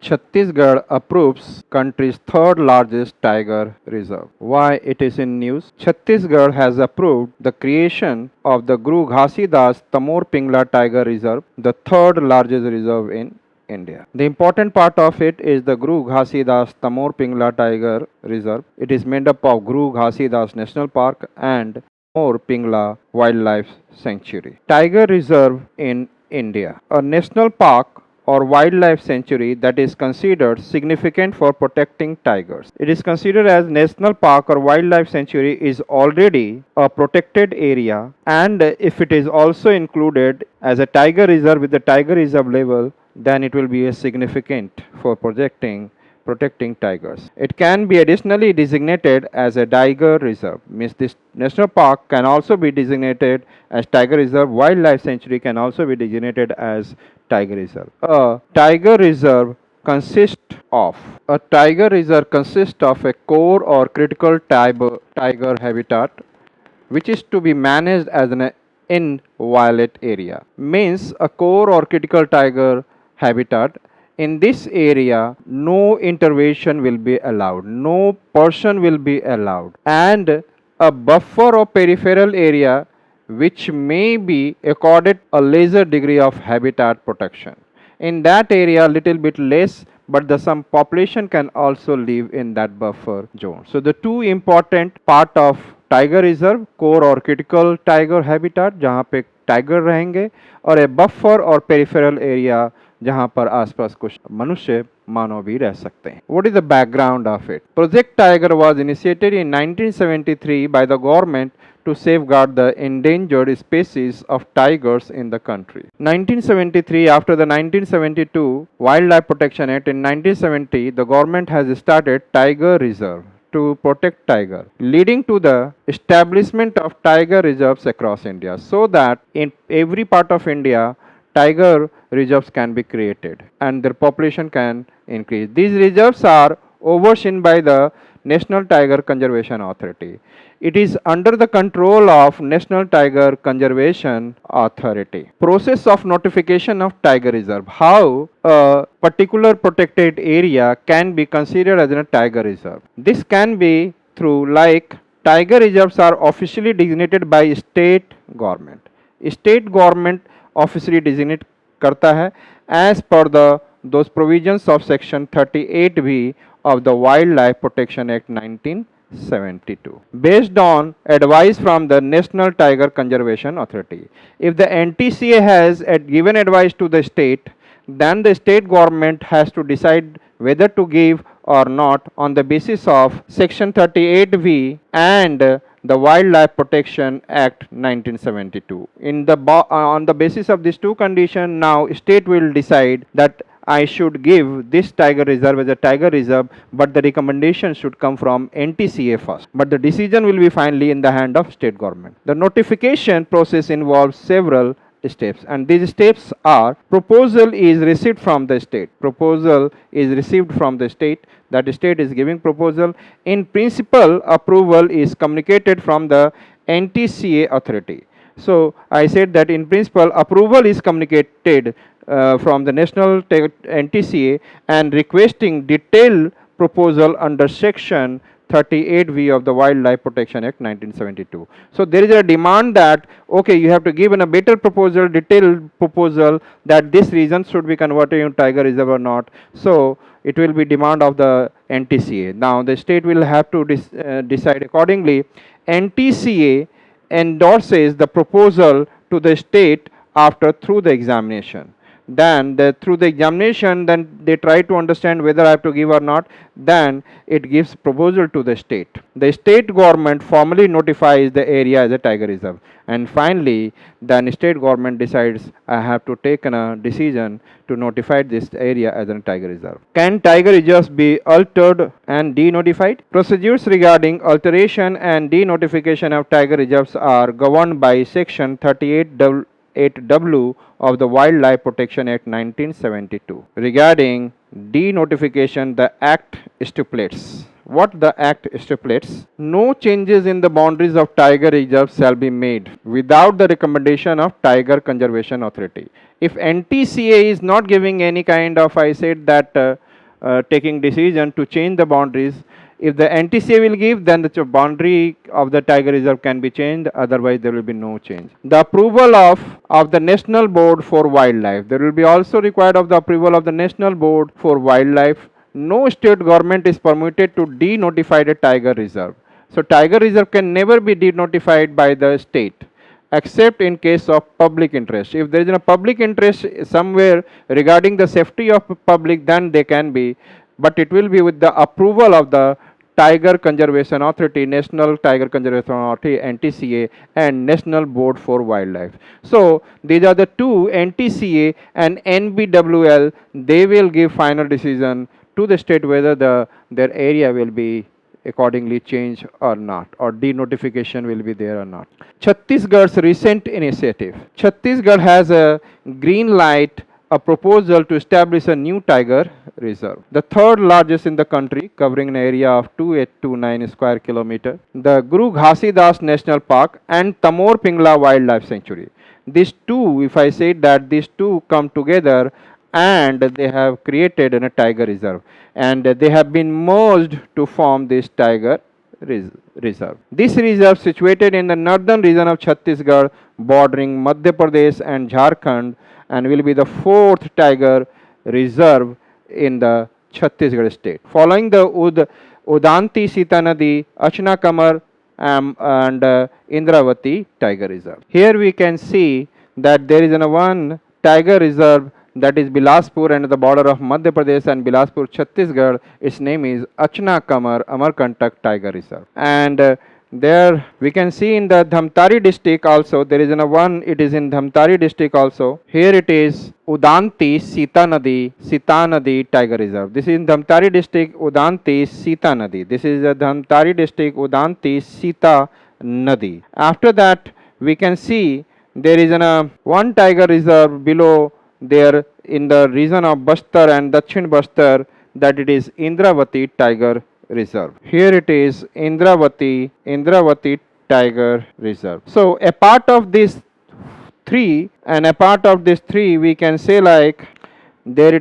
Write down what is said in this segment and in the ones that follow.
Chhattisgarh approves country's third largest tiger reserve. Why it is in news? Chhattisgarh has approved the creation of the Ghasidas-Tamor Pingla Tiger Reserve, the third largest reserve in India. The important part of it is the Ghasidas-Tamor Pingla Tiger Reserve. It is made up of Ghasidas National Park and Tamor Pingla Wildlife Sanctuary. Tiger Reserve in India. A national park or wildlife sanctuary that is considered significant for protecting tigers. It is considered as national park or wildlife sanctuary is already a protected area, and if it is also included as a tiger reserve with the tiger reserve level, then it will be a significant for protecting tigers. It can be additionally designated as a tiger reserve. Means this national park can also be designated as tiger reserve. Wildlife sanctuary can also be designated as tiger reserve. A tiger reserve consists of a core or critical tiger habitat which is to be managed as an inviolate area. Means a core or critical tiger habitat. In this area, no intervention will be allowed, no person will be allowed, and a buffer or peripheral area which may be accorded a lesser degree of habitat protection. In that area, little bit less, but some population can also live in that buffer zone. So the two important part of tiger reserve core और critical tiger हैबिtat जहाँ पे tiger रहेंगे और ए buffer और peripheral area जहाँ पर आसपास कुछ मनुष्य मानव भी रह सकते हैं. What is the background of it? Project Tiger was initiated in 1973 by the government to safeguard the endangered species of tigers in the country. 1973, after the 1972 Wildlife Protection Act in 1970, the government has started Tiger Reserve to protect tiger, leading to the establishment of tiger reserves across India, so that in every part of India, tiger reserves can be created and their population can increase. These reserves are overseen by the National Tiger Conservation Authority. It is under the control of National Tiger Conservation Authority. Process of notification of tiger reserve. How a particular protected area can be considered as a tiger reserve. This can be through tiger reserves are officially designated by state government. State government officially designate करता है as per those provisions of section 38B of the Wildlife Protection Act 1972, based on advice from the National Tiger Conservation Authority. If the NTCA has given advice to the state, then the state government has to decide whether to give or not on the basis of section 38V and the Wildlife Protection Act 1972. On the basis of these two conditions, now state will decide that I should give this tiger reserve as a tiger reserve, but the recommendation should come from NTCA first. But the decision will be finally in the hand of state government. The notification process involves several steps, and these steps are: proposal is received from the state. That state is giving proposal. In principle, approval is communicated from the NTCA authority. So I said that in principle, approval is communicated from the National NTCA and requesting detailed proposal under section 38V of the Wildlife Protection Act 1972. So there is a demand that, okay, you have to give a better proposal, detailed proposal, that this region should be converted into tiger reserve or not. So it will be demand of the NTCA. Now the state will have to decide accordingly. NTCA endorses the proposal to the state through the examination. Then through the examination, then they try to understand whether I have to give or not. Then it gives proposal to the state. The state government formally notifies the area as a tiger reserve, and finally then state government decides I have to take a decision to notify this area as a tiger reserve. Can tiger reserves be altered and denotified? Procedures regarding alteration and denotification of tiger reserves are governed by section 38W of the Wildlife Protection Act 1972. Regarding denotification, the Act stipulates. What the Act stipulates? No changes in the boundaries of tiger reserves shall be made without the recommendation of Tiger Conservation Authority. If NTCA is not giving any kind of, I said that taking decision to change the boundaries. If the NTCA will give, then the boundary of the tiger reserve can be changed. Otherwise, there will be no change. The approval of the National Board for Wildlife. There will be also required of the approval of the National Board for Wildlife. No state government is permitted to denotify the tiger reserve. So, tiger reserve can never be denotified by the state except in case of public interest. If there is a public interest somewhere regarding the safety of public, then they can be, but it will be with the approval of the Tiger Conservation Authority, National Tiger Conservation Authority, NTCA, and National Board for Wildlife. So these are the two, NTCA and NBWL. They will give final decision to the state whether their area will be accordingly changed or not, or denotification will be there or not. Chhattisgarh's recent initiative. Chhattisgarh has a green light a proposal to establish a new tiger reserve, the third largest in the country, covering an area of 2829 square kilometer. The Guru Ghasidas National Park and Tamor Pingla Wildlife Sanctuary. These two, if I say that these two come together and they have created a tiger reserve, and they have been merged to form this tiger reserve. This reserve, situated in the northern region of Chhattisgarh, bordering Madhya Pradesh and Jharkhand, and will be the fourth tiger reserve in the Chhattisgarh state. Following the Udanti Sita Nadi, Achna Kamar, and Indravati tiger reserve. Here we can see that there is one tiger reserve, that is Bilaspur, and the border of Madhya Pradesh and Bilaspur, Chhattisgarh. Its name is Achna Kamar Amarkantak Tiger Reserve. And there we can see in the Dhamtari district also, there is one, it is in Dhamtari district also. Here it is Udanti Sita Nadi Tiger Reserve. This is in Dhamtari district, Udanti Sita Nadi. This is the Dhamtari district, Udanti Sita Nadi. After that, we can see there is one tiger reserve below there in the region of Bastar and Dachin Bastar, that it is Indravati Tiger Reserve. Here it is Indravati Tiger Reserve. So a part of this three, we can say like there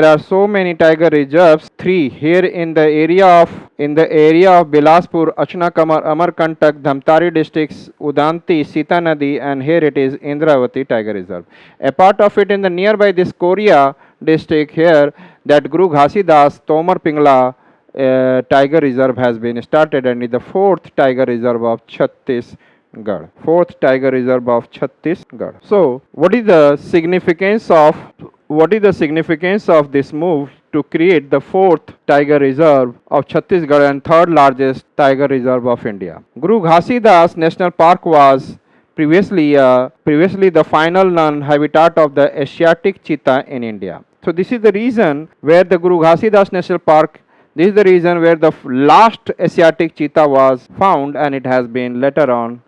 are so many tiger reserves. Three here in the area of Bilaspur, Achna Kamar, Amarkantak, Dhamtari districts, Udanti, Sita Nadi, and here it is Indravati Tiger Reserve. A part of it in the nearby this Korea district here, that Guru Ghasidas-Tamor Pingla Tiger Reserve has been started, and is the fourth tiger reserve of Chhattisgarh. So what is the significance of this move to create the fourth tiger reserve of Chhattisgarh and third largest tiger reserve of India? Guru Ghasidas National Park was previously the final non-habitat of the Asiatic cheetah in India. So this is the reason where the Guru Ghasidas National Park, this is the region where the last Asiatic cheetah was found, and it has been later on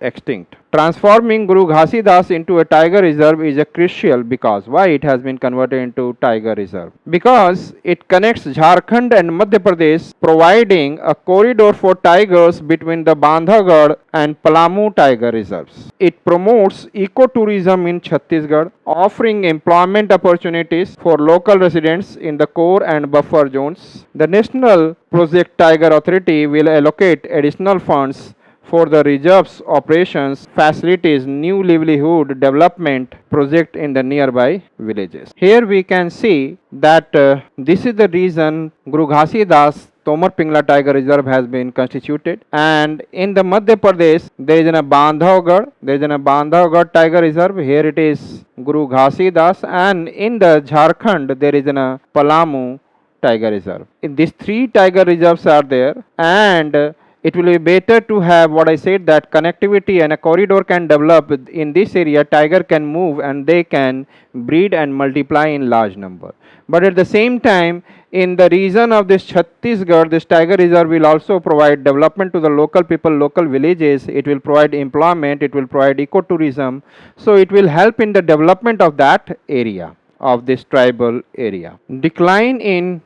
extinct. Transforming Guru Ghasidas into a tiger reserve is a crucial, because why it has been converted into tiger reserve? Because it connects Jharkhand and Madhya Pradesh, providing a corridor for tigers between the Bandhavgarh and Palamu tiger reserves. It promotes ecotourism in Chhattisgarh, offering employment opportunities for local residents in the core and buffer zones. The National Project Tiger Authority will allocate additional funds for the reserve's operations, facilities, new livelihood development project in the nearby villages. Here we can see that this is the reason Guru Ghasidas-Tamor Pingla Tiger Reserve has been constituted, and in the Madhya Pradesh there is a Bandhavgarh Tiger Reserve. Here it is Guru Ghasidas, and in the Jharkhand there is a Palamu Tiger Reserve. In these three tiger reserves are there, and it will be better to have what I said, that connectivity and a corridor can develop in this area. Tiger can move and they can breed and multiply in large number. But at the same time, in the region of this Chhattisgarh, this tiger reserve will also provide development to the local people, local villages. It will provide employment, it will provide ecotourism. So it will help in the development of that area, of this tribal area. Decline in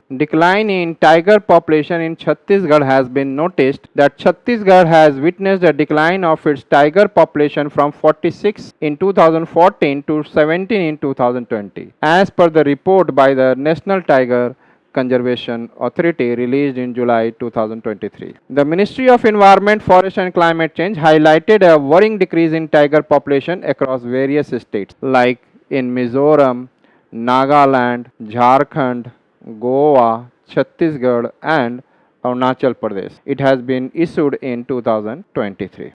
tiger population in Chhattisgarh has been noticed, that Chhattisgarh has witnessed a decline of its tiger population from 46 in 2014 to 17 in 2020. As per the report by the National Tiger Conservation Authority released in July 2023. The Ministry of Environment, Forest and Climate Change highlighted a worrying decrease in tiger population across various states like in Mizoram, Nagaland, Jharkhand, Goa, Chhattisgarh and Arunachal Pradesh. It has been issued in 2023.